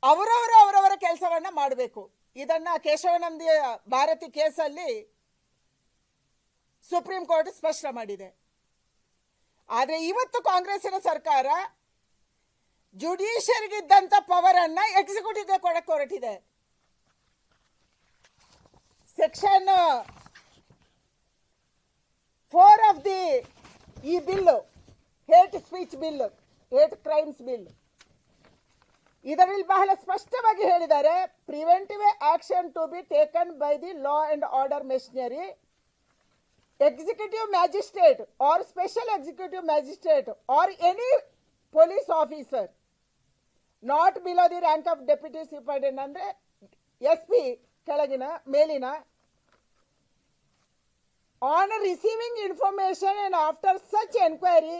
ಅವರವರ ಕೆಲಸವನ್ನ ಮಾಡಬೇಕು. ಇದನ್ನ ಕೇಶವಾನಂದ ಭಾರತಿ ಕೇಸಲ್ಲಿ ಸುಪ್ರೀಂ ಕೋರ್ಟ್ ಸ್ಪಷ್ಟ ಮಾಡಿದೆ. ಆದರೆ ಇವತ್ತು ಕಾಂಗ್ರೆಸ್ಸಿನ ಸರ್ಕಾರ ಜುಡಿಷಿಯರಿಗಿದ್ದಂತ ಪವರ್ ಅನ್ನ ಎಕ್ಸಿಕ್ಯೂಟಿವ್ಗೆ ಕೊಡಕ್ಕೆ ಹೊರಟಿದೆ. ಸೆಕ್ಷನ್ 4 ಆಫ್ ದಿ ಈ bill, hate speech bill, hate crimes bill, ಇದರಲ್ಲಿ ಬಹಳ ಸ್ಪಷ್ಟವಾಗಿ ಹೇಳಿದ್ದಾರೆ, preventive action to be taken by the law and order machinery, executive magistrate or special executive magistrate or any police officer not below the rank of deputy superintendent andre SP ಕೆಳಗಿನ ಮೇಲಿನ on receiving information and after such enquiry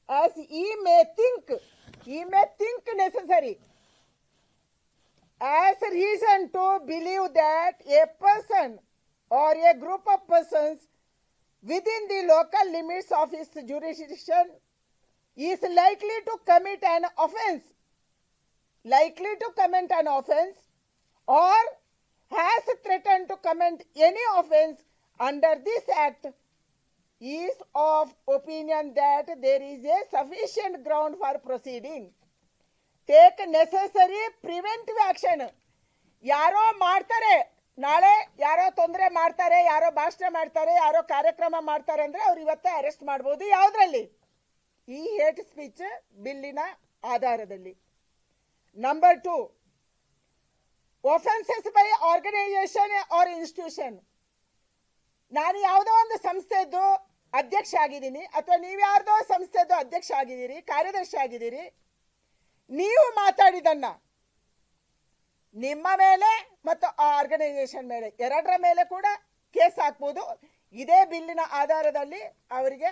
as he may think necessary as reason to believe that a person or a group of persons within the local limits of his jurisdiction is likely to commit an offense or has threatened to commit any offense under this act is of opinion that there is a sufficient ground for proceeding. Take necessary preventive action. ಯಾರೋ ಮಾಡ್ತಾರೆ, ನಾಳೆ ಯಾರೋ ತೊಂದರೆ ಮಾಡ್ತಾರೆ, ಯಾರೋ ಭಾಷಣ ಮಾಡ್ತಾರೆ, ಯಾರೋ ಕಾರ್ಯಕ್ರಮ ಮಾಡ್ತಾರೆ ಅಂದ್ರೆ ಅವ್ರು ಇವತ್ತೇ ಅರೆಸ್ಟ್ ಮಾಡಬಹುದು. ಯಾವುದರಲ್ಲಿ? ಈ ಹೇಟ್ ಸ್ಪೀಚ್ ಬಿಲ್ಲಿನ ಆಧಾರದಲ್ಲಿ. Number 2, offences by organisation or institution. ನಾನು ಯಾವುದೋ ಒಂದು ಸಂಸ್ಥೆದ್ದು ಅಧ್ಯಕ್ಷ ಆಗಿದ್ದೀನಿ, ಅಥವಾ ನೀವು ಯಾರ್ದೋ ಸಂಸ್ಥೆದ್ದು ಅಧ್ಯಕ್ಷ ಆಗಿದ್ದೀರಿ, ಕಾರ್ಯದರ್ಶಿ ಆಗಿದ್ದೀರಿ, ನೀವು ಮಾತಾಡಿದನ್ನ ನಿಮ್ಮ ಮೇಲೆ ಮತ್ತು ಆ ಆರ್ಗನೈಸೇಷನ್ ಮೇಲೆ ಎರಡರ ಮೇಲೆ ಕೂಡ ಕೇಸ್ ಹಾಕ್ಬೋದು. ಇದೇ ಬಿಲ್ಲಿನ ಆಧಾರದಲ್ಲಿ ಅವರಿಗೆ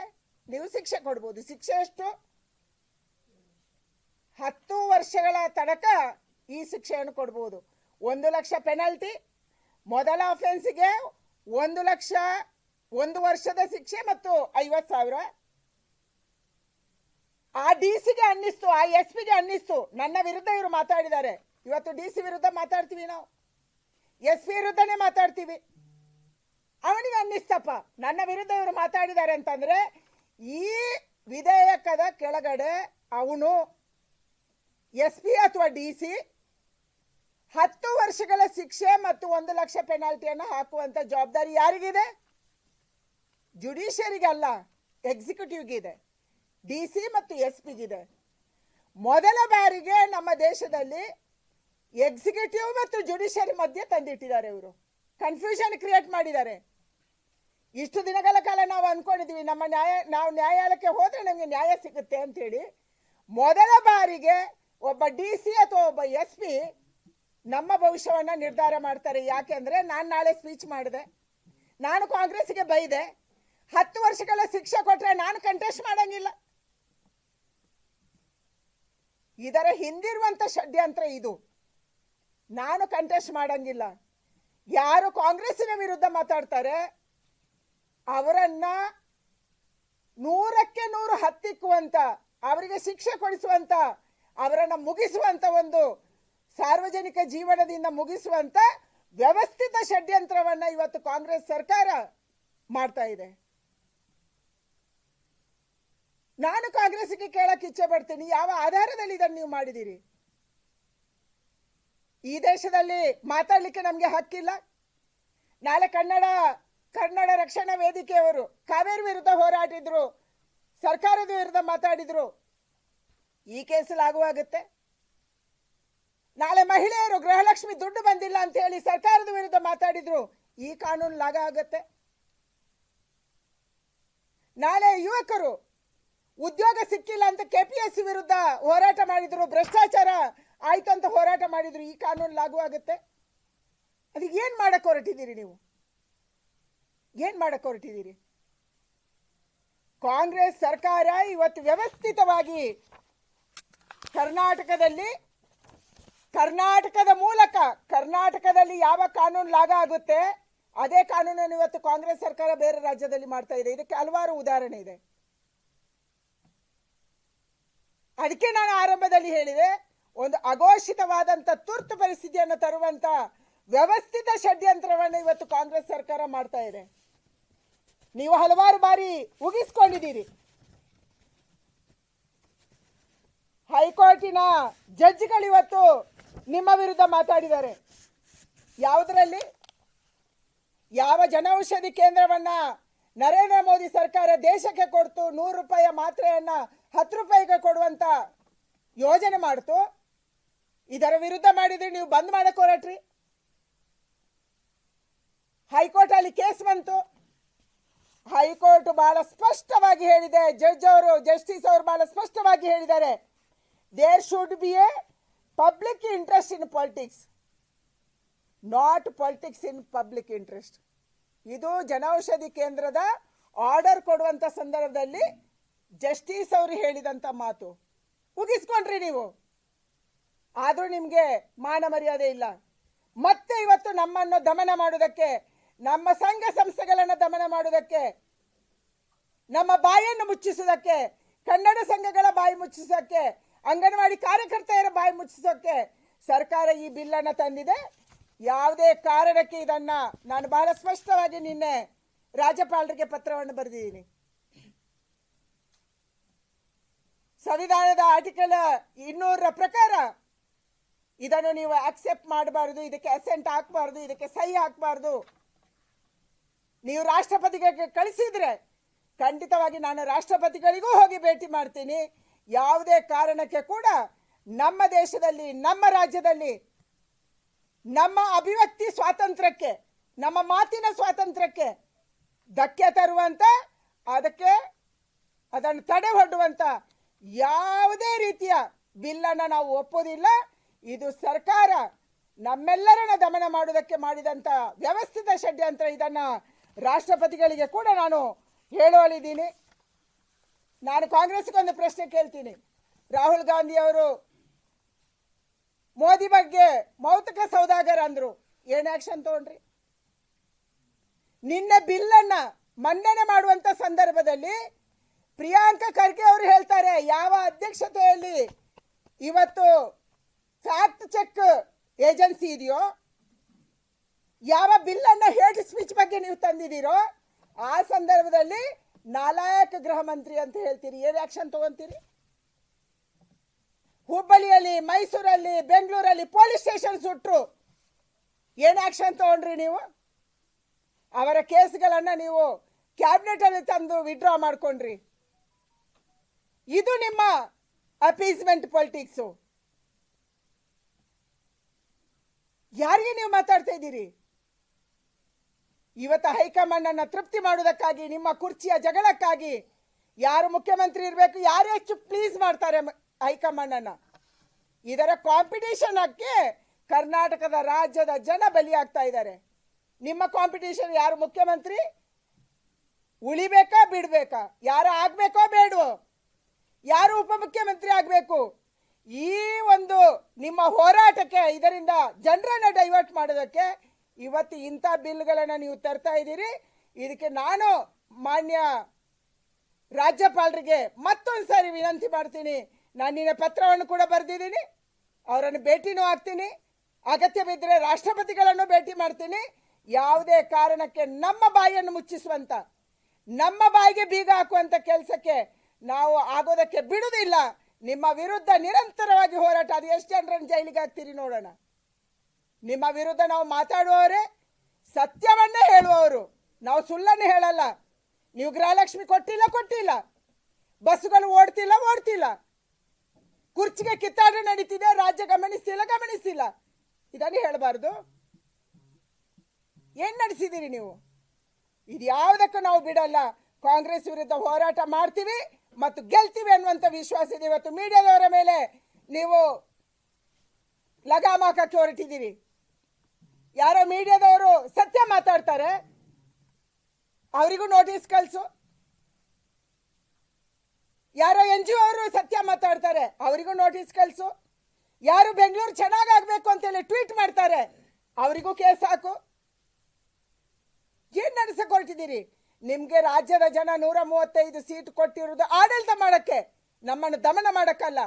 ನೀವು ಶಿಕ್ಷೆ ಕೊಡ್ಬೋದು. ಶಿಕ್ಷೆ ಎಷ್ಟು? 10 ವರ್ಷಗಳ ತನಕ ಈ ಶಿಕ್ಷೆಯನ್ನು ಕೊಡ್ಬೋದು. 1 ಲಕ್ಷ ಪೆನಾಲ್ಟಿ, ಮೊದಲ ಅಫೆನ್ಸ್ಗೆ 1 ಲಕ್ಷ 1 ವರ್ಷದ ಶಿಕ್ಷೆ ಮತ್ತು 50,000. ಆ ಡಿಸಿಗೆ ಅನ್ನಿಸ್ತು, ಆ SP ಗೆ ಅನ್ನಿಸ್ತು, ನನ್ನ ವಿರುದ್ಧ ಇವರು ಮಾತಾಡಿದ್ದಾರೆ. ಇವತ್ತು DC ವಿರುದ್ಧ ಮಾತಾಡ್ತೀವಿ, ನಾವು SP ವಿರುದ್ಧನೇ ಮಾತಾಡ್ತೀವಿ. ಅವನಿಗೆ ಅನ್ನಿಸ್ತಪ್ಪ ನನ್ನ ವಿರುದ್ಧ ಇವರು ಮಾತಾಡಿದ್ದಾರೆ ಅಂತಂದ್ರೆ ಈ ವಿಧೇಯಕದ ಕೆಳಗಡೆ ಅವನು SP ಅಥವಾ DC 10 ವರ್ಷಗಳ ಶಿಕ್ಷೆ ಮತ್ತು 1 ಲಕ್ಷ ಪೆನಾಲ್ಟಿಯನ್ನು ಹಾಕುವಂತ ಜವಾಬ್ದಾರಿ ಯಾರಿಗಿದೆ? ಜುಡಿಷಿಯರಿಗೆ ಅಲ್ಲ, ಎಕ್ಸಿಕ್ಯೂಟಿವ್ಗಿದೆ. DC ಮತ್ತು SP ಗಿದೆ. ಮೊದಲ ಬಾರಿಗೆ ನಮ್ಮ ದೇಶದಲ್ಲಿ ಎಕ್ಸಿಕ್ಯೂಟಿವ್ ಮತ್ತು ಜುಡಿಷಿಯರಿ ಮಧ್ಯೆ ತಂದಿಟ್ಟಿದ್ದಾರೆ. ಇವರು ಕನ್ಫ್ಯೂಷನ್ ಕ್ರಿಯೇಟ್ ಮಾಡಿದ್ದಾರೆ. ಇಷ್ಟು ದಿನಗಳ ಕಾಲ ನಾವು ಅನ್ಕೊಂಡಿದ್ವಿ ನಾವು ನ್ಯಾಯಾಲಯಕ್ಕೆ ಹೋದ್ರೆ ನಮಗೆ ನ್ಯಾಯ ಸಿಗುತ್ತೆ ಅಂತ ಹೇಳಿ. ಮೊದಲ ಬಾರಿಗೆ ಒಬ್ಬ DC ಅಥವಾ ಒಬ್ಬ SP ನಮ್ಮ ಭವಿಷ್ಯವನ್ನ ನಿರ್ಧಾರ ಮಾಡ್ತಾರೆ. ಯಾಕೆಂದ್ರೆ ನಾನು ನಾಳೆ ಸ್ಪೀಚ್ ಮಾಡಿದೆ, ನಾನು ಕಾಂಗ್ರೆಸ್ಗೆ ಬೈದೆ, 10 ವರ್ಷಗಳ ಶಿಕ್ಷೆ ಕೊಟ್ರೆ ನಾನು ಕಂಟೆಸ್ಟ್ ಮಾಡಂಗಿಲ್ಲ. ಇದರ ಹಿಂದಿರುವಂತ ಷಡ್ಯಂತ್ರ ಇದು. ನಾನು ಕಂಟೆಸ್ಟ್ ಮಾಡಂಗಿಲ್ಲ. ಯಾರು ಕಾಂಗ್ರೆಸ್ಸಿನ ವಿರುದ್ಧ ಮಾತಾಡ್ತಾರೆ ಅವರನ್ನ 100ಕ್ಕೆ 100 ಹತ್ತಿಕ್ಕುವಂತ, ಅವರಿಗೆ ಶಿಕ್ಷೆ ಕೊಡಿಸುವಂತ, ಅವರನ್ನ ಮುಗಿಸುವಂತ, ಒಂದು ಸಾರ್ವಜನಿಕ ಜೀವನದಿಂದ ಮುಗಿಸುವಂತ ವ್ಯವಸ್ಥಿತ ಷಡ್ಯಂತ್ರವನ್ನ ಇವತ್ತು ಕಾಂಗ್ರೆಸ್ ಸರ್ಕಾರ ಮಾಡ್ತಾ ಇದೆ. ನಾನು ಕಾಂಗ್ರೆಸ್ಗೆ ಕೇಳಕ್ಕೆ ಇಚ್ಛೆ ಪಡ್ತೀನಿ, ಯಾವ ಆಧಾರದಲ್ಲಿ ಇದನ್ನು ನೀವು ಮಾಡಿದಿರಿ? ಈ ದೇಶದಲ್ಲಿ ಮಾತಾಡ್ಲಿಕ್ಕೆ ನಮಗೆ ಹಕ್ಕಿಲ್ಲ. ನಾಳೆ ಕನ್ನಡ ರಕ್ಷಣಾ ವೇದಿಕೆಯವರು ಕಾವೇರಿ ವಿರುದ್ಧ ಹೋರಾಡಿದ್ರು, ಸರ್ಕಾರದ ವಿರುದ್ಧ ಮಾತಾಡಿದ್ರು, ಈ ಕೇಸಲ್ಲಿ ಆಗುವಾಗುತ್ತೆ. ನಾಳೆ ಮಹಿಳೆಯರು ಗೃಹಲಕ್ಷ್ಮಿ ದುಡ್ಡು ಬಂದಿಲ್ಲ ಅಂತ ಹೇಳಿ ಸರ್ಕಾರದ ವಿರುದ್ಧ ಮಾತಾಡಿದ್ರು, ಈ ಕಾನೂನು ಲಾಗ ಆಗುತ್ತೆ. ನಾಳೆ ಯುವಕರು ಉದ್ಯೋಗ ಸಿಕ್ಕಿಲ್ಲ ಅಂತ KPSC ವಿರುದ್ಧ ಹೋರಾಟ ಮಾಡಿದ್ರು, ಭ್ರಷ್ಟಾಚಾರ ಆಯ್ತು ಅಂತ ಹೋರಾಟ ಮಾಡಿದ್ರು, ಈ ಕಾನೂನು ಲಾಗು ಆಗುತ್ತೆ. ಅದಕ್ಕೆ ಏನ್ ಮಾಡಕ್ ಹೊರಟಿದ್ದೀರಿ ನೀವು? ಏನ್ ಮಾಡಕ್ ಹೊರಟಿದ್ದೀರಿ? ಕಾಂಗ್ರೆಸ್ ಸರ್ಕಾರ ಇವತ್ತು ವ್ಯವಸ್ಥಿತವಾಗಿ ಕರ್ನಾಟಕದ ಮೂಲಕ ಕರ್ನಾಟಕದಲ್ಲಿ ಯಾವ ಕಾನೂನು ಲಾಗ ಆಗುತ್ತೆ ಅದೇ ಕಾನೂನನ್ನು ಇವತ್ತು ಕಾಂಗ್ರೆಸ್ ಸರ್ಕಾರ ಬೇರೆ ರಾಜ್ಯದಲ್ಲಿ ಮಾಡ್ತಾ ಇದೆ. ಇದಕ್ಕೆ ಹಲವಾರು ಉದಾಹರಣೆ ಇದೆ. ಅದಕ್ಕೆ ನಾನು ಆರಂಭದಲ್ಲಿ ಹೇಳಿದೆ, ಒಂದು ಅಘೋಷಿತವಾದಂಥ ತುರ್ತು ಪರಿಸ್ಥಿತಿಯನ್ನು ತರುವಂತ ವ್ಯವಸ್ಥಿತ ಷಡ್ಯಂತ್ರವನ್ನು ಇವತ್ತು ಕಾಂಗ್ರೆಸ್ ಸರ್ಕಾರ ಮಾಡ್ತಾ ಇದೆ. ನೀವು ಹಲವಾರು ಬಾರಿ ಉಗಿಸ್ಕೊಂಡಿದ್ದೀರಿ. ಹೈಕೋರ್ಟಿನ ಜಡ್ಜ್ಗಳು ಇವತ್ತು ನಿಮ್ಮ ವಿರುದ್ಧ ಮಾತಾಡಿದ್ದಾರೆ. ಯಾವುದರಲ್ಲಿ? ಯಾವ ಜನೌಷಧಿ ಕೇಂದ್ರವನ್ನ ನರೇಂದ್ರ ಮೋದಿ ಸರ್ಕಾರ ದೇಶಕ್ಕೆ ಕೊಡ್ತು, 100 ರೂಪಾಯಿಯ ಮಾತ್ರೆಯನ್ನ 10 ರೂಪಾಯಿಗೆ ಕೊಡುವಂತ ಯೋಜನೆ ಮಾಡ್ತು. ಇದರ ವಿರುದ್ಧ ಮಾಡಿದ್ರೆ ನೀವು ಬಂದ್ ಮಾಡಕ್ ಹೊರಟ್ರಿ. ಹೈಕೋರ್ಟ್ ಅಲ್ಲಿ ಕೇಸ್ ಬಂತು. ಹೈಕೋರ್ಟ್ ಬಹಳ ಸ್ಪಷ್ಟವಾಗಿ ಹೇಳಿದೆ, ಜಸ್ಟಿಸ್ ಅವರು ಬಹಳ ಸ್ಪಷ್ಟವಾಗಿ ಹೇಳಿದ್ದಾರೆ, there should be a public interest in politics, not politics in public interest. ಇದು ಜನೌಷಧಿ ಕೇಂದ್ರದ ಆರ್ಡರ್ ಕೊಡುವಂತ ಸಂದರ್ಭದಲ್ಲಿ ಜಸ್ಟಿಸ್ ಅವರು ಹೇಳಿದಂತ ಮಾತು. ಮುಗಿಸ್ಕೊಂಡ್ರಿ ನೀವು, ಆದ್ರೂ ನಿಮ್ಗೆ ಮಾನ ಮರ್ಯಾದೆ ಇಲ್ಲ. ಮತ್ತೆ ಇವತ್ತು ನಮ್ಮನ್ನು ದಮನ ಮಾಡುವುದಕ್ಕೆ, ನಮ್ಮ ಸಂಘ ಸಂಸ್ಥೆಗಳನ್ನು ದಮನ ಮಾಡುವುದಕ್ಕೆ, ನಮ್ಮ ಬಾಯನ್ನು ಮುಚ್ಚಿಸುವುದಕ್ಕೆ, ಕನ್ನಡ ಸಂಘಗಳ ಬಾಯಿ ಮುಚ್ಚಿಸೋಕ್ಕೆ, ಅಂಗನವಾಡಿ ಕಾರ್ಯಕರ್ತೆಯರ ಬಾಯಿ ಮುಚ್ಚಿಸೋಕ್ಕೆ ಸರ್ಕಾರ ಈ ಬಿಲ್ ಅನ್ನು ತಂದಿದೆ. ಯಾವುದೇ ಕಾರಣಕ್ಕೆ ಇದನ್ನ ನಾನು ಬಹಳ ಸ್ಪಷ್ಟವಾಗಿ ನಿನ್ನೆ ರಾಜ್ಯಪಾಲರಿಗೆ ಪತ್ರವನ್ನು ಬರೆದಿದ್ದೀನಿ. ಸಂವಿಧಾನದ ಆರ್ಟಿಕಲ್ 200 ಪ್ರಕಾರ ಇದನ್ನು ನೀವು ಅಕ್ಸೆಪ್ಟ್ ಮಾಡಬಾರದು, ಇದಕ್ಕೆ ಅಸೆಂಟ್ ಹಾಕಬಾರದು, ಇದಕ್ಕೆ ಸಹಿ ಹಾಕಬಾರದು. ನೀವು ರಾಷ್ಟ್ರಪತಿಗಳಿಗೆ ಕಳಿಸಿದ್ರೆ ಖಂಡಿತವಾಗಿ ನಾನು ರಾಷ್ಟ್ರಪತಿಗಳಿಗೂ ಹೋಗಿ ಭೇಟಿ ಮಾಡ್ತೀನಿ. ಯಾವುದೇ ಕಾರಣಕ್ಕೆ ಕೂಡ ನಮ್ಮ ದೇಶದಲ್ಲಿ, ನಮ್ಮ ರಾಜ್ಯದಲ್ಲಿ ನಮ್ಮ ಅಭಿವ್ಯಕ್ತಿ ಸ್ವಾತಂತ್ರ್ಯಕ್ಕೆ, ನಮ್ಮ ಮಾತಿನ ಸ್ವಾತಂತ್ರ್ಯಕ್ಕೆ ಧಕ್ಕೆ ತರುವಂತ, ಅದನ್ನು ತಡೆ ಒಡ್ಡುವಂತ ಯಾವುದೇ ರೀತಿಯ ಬಿಲ್ಲನ್ನು ನಾವು ಒಪ್ಪೋದಿಲ್ಲ. ಇದು ಸರ್ಕಾರ ನಮ್ಮೆಲ್ಲರನ್ನ ದಮನ ಮಾಡುವುದಕ್ಕೆ ಮಾಡಿದಂತ ವ್ಯವಸ್ಥಿತ ಷಡ್ಯಂತ್ರ. ಇದನ್ನ ರಾಷ್ಟ್ರಪತಿಗಳಿಗೆ ಕೂಡ ನಾನು ಹೇಳೋಳಿದ್ದೀನಿ. ನಾನು ಕಾಂಗ್ರೆಸ್ಗೊಂದು ಪ್ರಶ್ನೆ ಕೇಳ್ತೀನಿ. ರಾಹುಲ್ ಗಾಂಧಿ ಅವರು ಮೋದಿ ಬಗ್ಗೆ ಮೌತಕ ಸೌದಾಗರ ಅಂದ್ರು, ಏನ್ ಆಕ್ಷನ್ ತಗೊಂಡ್ರಿ? ನಿನ್ನೆ ಬಿಲ್ಲನ್ನ ಮನ್ನಣೆ ಮಾಡುವಂತ ಸಂದರ್ಭದಲ್ಲಿ ಪ್ರಿಯಾಂಕಾ ಖರ್ಗೆ ಅವರು ಹೇಳ್ತಾರೆ, ಯಾವ ಅಧ್ಯಕ್ಷತೆಯಲ್ಲಿ ಇವತ್ತು ಫ್ಯಾಕ್ಟ್ ಚೆಕ್ ಏಜೆನ್ಸಿ ಇದೆಯೋ, ಯಾವ ಬಿಲ್ಲನ್ನ ಹೇಟ್ ಸ್ಪೀಚ್ ಬಗ್ಗೆ ನೀವು ತಂದಿದ್ದೀರೋ, ಆ ಸಂದರ್ಭದಲ್ಲಿ ನಾಲಾಯಕ ಗೃಹ ಮಂತ್ರಿ ಅಂತ ಹೇಳ್ತೀರಿ. ಏನ್ ಆಕ್ಷನ್ ತಗೊಂತೀರಿ? ಹುಬ್ಬಳ್ಳಿಯಲ್ಲಿ, ಮೈಸೂರಲ್ಲಿ, ಬೆಂಗಳೂರಲ್ಲಿ ಪೊಲೀಸ್ ಸ್ಟೇಷನ್ ಸುಟ್ರು, ಏನ್ ಆಕ್ಷನ್ ತಗೊಂಡ್ರಿ ನೀವು? ಅವರ ಕೇಸ್ಗಳನ್ನ ನೀವು ಕ್ಯಾಬಿನೆಟ್ ಅಲ್ಲಿ ತಂದು ವಿಡ್ರಾ ಮಾಡ್ಕೊಂಡ್ರಿ. ಇದು ನಿಮ್ಮ ಅಪೀಸ್ಮೆಂಟ್ ಪಾಲಿಟಿಕ್ಸು. ಯಾರಿಗೆ ನೀವು ಮಾತಾಡ್ತಾ ಇದ್ದೀರಿ? ಇವತ್ತು ಹೈಕಮಾಂಡ್ ಅನ್ನ ತೃಪ್ತಿ ಮಾಡುವುದಕ್ಕಾಗಿ, ನಿಮ್ಮ ಕುರ್ಚಿಯ ಜಗಳಕ್ಕಾಗಿ ಯಾರು ಮುಖ್ಯಮಂತ್ರಿ ಇರಬೇಕು, ಯಾರು ಹೆಚ್ಚು ಪ್ಲೀಸ್ ಮಾಡ್ತಾರೆ ಹೈಕಮಾಂಡ್ ಅನ್ನ, ಇದರ ಕಾಂಪಿಟೇಷನ್ ಆಗಿ ಕರ್ನಾಟಕದ ರಾಜ್ಯದ ಜನ ಬಲಿಯಾಗ್ತಾ ಇದ್ದಾರೆ. ನಿಮ್ಮ ಕಾಂಪಿಟೇಷನ್ ಯಾರು ಮುಖ್ಯಮಂತ್ರಿ ಉಳಿಬೇಕಾ ಬಿಡ್ಬೇಕಾ, ಯಾರು ಆಗ್ಬೇಕೋ ಬೇಡವೋ, ಯಾರು ಉಪಮುಖ್ಯಮಂತ್ರಿ ಆಗ್ಬೇಕು, ಈ ಒಂದು ನಿಮ್ಮ ಹೋರಾಟಕ್ಕೆ, ಇದರಿಂದ ಜನರನ್ನ ಡೈವರ್ಟ್ ಮಾಡೋದಕ್ಕೆ ಇವತ್ತು ಇಂಥ ಬಿಲ್ಗಳನ್ನು ನೀವು ತರ್ತಾ ಇದ್ದೀರಿ. ಇದಕ್ಕೆ ನಾನು ಮಾನ್ಯ ರಾಜ್ಯಪಾಲರಿಗೆ ಮತ್ತೊಂದು ಸಾರಿ ವಿನಂತಿ ಮಾಡ್ತೀನಿ. ನಾನು ನಿನ್ನೆ ಪತ್ರವನ್ನು ಕೂಡ ಬರೆದಿದ್ದೀನಿ, ಅವರನ್ನು ಭೇಟಿನೂ ಆಗ್ತೀನಿ, ಅಗತ್ಯ ಬಿದ್ದರೆ ರಾಷ್ಟ್ರಪತಿಗಳನ್ನು ಭೇಟಿ ಮಾಡ್ತೀನಿ. ಯಾವುದೇ ಕಾರಣಕ್ಕೆ ನಮ್ಮ ಬಾಯಿಯನ್ನು ಮುಚ್ಚಿಸುವಂತ, ನಮ್ಮ ಬಾಯಿಗೆ ಬೀಗ ಹಾಕುವಂತ ಕೆಲಸಕ್ಕೆ ನಾವು ಆಗೋದಕ್ಕೆ ಬಿಡುವುದಿಲ್ಲ. ನಿಮ್ಮ ವಿರುದ್ಧ ನಿರಂತರವಾಗಿ ಹೋರಾಟ, ಅದು ಎಷ್ಟು ಜನರನ್ನು ಜೈಲಿಗೆ ಹಾಕ್ತೀರಿ ನೋಡೋಣ. ನಿಮ್ಮ ವಿರುದ್ಧ ನಾವು ಮಾತಾಡುವವರೇ, ಸತ್ಯವನ್ನೇ ಹೇಳುವವರು, ನಾವು ಸುಳ್ಳನ್ನು ಹೇಳಲ್ಲ. ನೀವು ಗೃಹಲಕ್ಷ್ಮಿ ಕೊಟ್ಟಿಲ್ಲ, ಬಸ್ಸುಗಳು ಓಡ್ತಿಲ್ಲ, ಕುರ್ಚಿಗೆ ಕಿತ್ತಾಟ ನಡೀತಿದೆ, ರಾಜ್ಯ ಗಮನಿಸ್ತಿಲ್ಲ, ಇದನ್ನು ಹೇಳಬಾರ್ದು. ಏನ್ ನಡೆಸಿದ್ದೀರಿ ನೀವು? ಇದು ಯಾವುದಕ್ಕೂ ನಾವು ಬಿಡಲ್ಲ. ಕಾಂಗ್ರೆಸ್ ವಿರುದ್ಧ ಹೋರಾಟ ಮಾಡ್ತೀವಿ ಮತ್ತು ಗೆಲ್ತೀವಿ ಅನ್ನುವಂಥ ವಿಶ್ವಾಸ ಇದೆ. ಇವತ್ತು ಮೀಡಿಯಾದವರ ಮೇಲೆ ನೀವು ಲಗಾಮ ಹಾಕಕ್ಕೆ ಹೊರಟಿದ್ದೀರಿ. ಯಾರೋ ಮೀಡಿಯಾದವರು ಸತ್ಯ ಮಾತಾಡ್ತಾರೆ, ಅವರಿಗೂ ನೋಟಿಸ್ ಕಳಿಸು. ಯಾರೋ NGO ಅವರು ಸತ್ಯ ಮಾತಾಡ್ತಾರೆ, ಅವರಿಗೂ ನೋಟಿಸ್ ಕಳಿಸು. ಯಾರು ಬೆಂಗಳೂರು ಚೆನ್ನಾಗಾಗಬೇಕು ಅಂತೇಳಿ ಟ್ವೀಟ್ ಮಾಡ್ತಾರೆ, ಅವರಿಗೂ ಕೇಸ್ ಹಾಕು. ಏನ್ ನಡೆಸಕ್ ಹೊರಟಿದ್ದೀರಿ? ನಿಮ್ಗೆ ರಾಜ್ಯದ ಜನ 135 ಸೀಟ್ ಕೊಟ್ಟಿರುವುದು ಆಡಳಿತ ಮಾಡಕ್ಕೆ, ನಮ್ಮನ್ನು ದಮನ ಮಾಡಕ್ಕಲ್ಲ.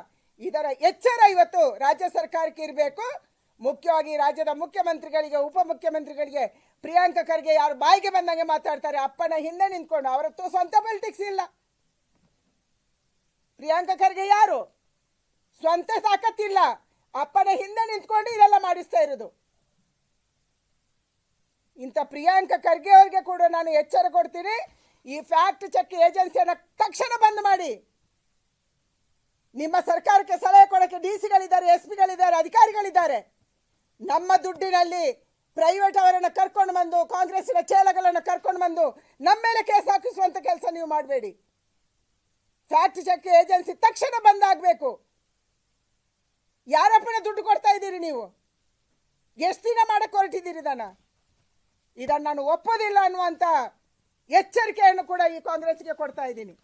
ಇದರ ಎಚ್ಚರ ಇವತ್ತು ರಾಜ್ಯ ಸರ್ಕಾರಕ್ಕೆ ಇರಬೇಕು. ಮುಖ್ಯವಾಗಿ ರಾಜ್ಯದ ಮುಖ್ಯಮಂತ್ರಿಗಳಿಗೆ, ಉಪಮುಖ್ಯಮಂತ್ರಿಗಳಿಗೆ, ಪ್ರಿಯಾಂಕ ಖರ್ಗೆ ಯಾರು ಬಾಯಿಗೆ ಬಂದಂಗೆ ಮಾತಾಡ್ತಾರೆ, ಅಪ್ಪನ ಹಿಂದೆ ನಿಂತ್ಕೊಂಡು. ಅವರತ್ತು ಸ್ವಂತ ಪೊಲಿಟಿಕ್ಸ್ ಇಲ್ಲ. ಪ್ರಿಯಾಂಕ ಖರ್ಗೆ ಯಾರು? ಸ್ವಂತ ತಾಕತ್ತಿಲ್ಲ, ಅಪ್ಪನ ಹಿಂದೆ ನಿಂತ್ಕೊಂಡು ಇದೆಲ್ಲ ಮಾಡಿಸ್ತಾ ಇರೋದು. ಇಂಥ ಪ್ರಿಯಾಂಕ ಖರ್ಗೆ ಅವರಿಗೆ ಕೂಡ ನಾನು ಎಚ್ಚರ ಕೊಡ್ತೀನಿ, ಈ ಫ್ಯಾಕ್ಟ್ ಚೆಕ್ ಏಜೆನ್ಸಿಯನ್ನು ತಕ್ಷಣ ಬಂದ್ ಮಾಡಿ. ನಿಮ್ಮ ಸರ್ಕಾರಕ್ಕೆ ಸಲಹೆ ಕೊಡೋಕ್ಕೆ ಡಿಸಿಗಳಿದ್ದಾರೆ, ಎಸ್ಪಿಗಳಿದ್ದಾರೆ, ಅಧಿಕಾರಿಗಳಿದ್ದಾರೆ. ನಮ್ಮ ದುಡ್ಡಿನಲ್ಲಿ ಪ್ರೈವೇಟ್ ಅವರನ್ನು ಕರ್ಕೊಂಡು ಬಂದು, ಕಾಂಗ್ರೆಸ್ಸಿನ ಚೇಲಗಳನ್ನು ಕರ್ಕೊಂಡು ಬಂದು ನಮ್ಮ ಮೇಲೆ ಕೇಸ್ ಹಾಕಿಸುವಂತ ಕೆಲಸ ನೀವು ಮಾಡಬೇಡಿ. ಫ್ಯಾಕ್ಟ್ ಚೆಕ್ ಏಜೆನ್ಸಿ ತಕ್ಷಣ ಬಂದಾಗಬೇಕು. ಯಾರಪ್ಪನ ದುಡ್ಡು ಕೊಡ್ತಾ ಇದ್ದೀರಿ ನೀವು? ಎಷ್ಟು ದಿನ ಮಾಡಕ್ಕೆ ಹೊರಟಿದ್ದೀರಿ ಇದನ್ನು ನಾನು ಒಪ್ಪೋದಿಲ್ಲ ಅನ್ನುವಂಥ ಎಚ್ಚರಿಕೆಯನ್ನು ಕೂಡ ಈ ಕಾಂಗ್ರೆಸ್ಗೆ ಕೊಡ್ತಾ ಇದ್ದೀನಿ.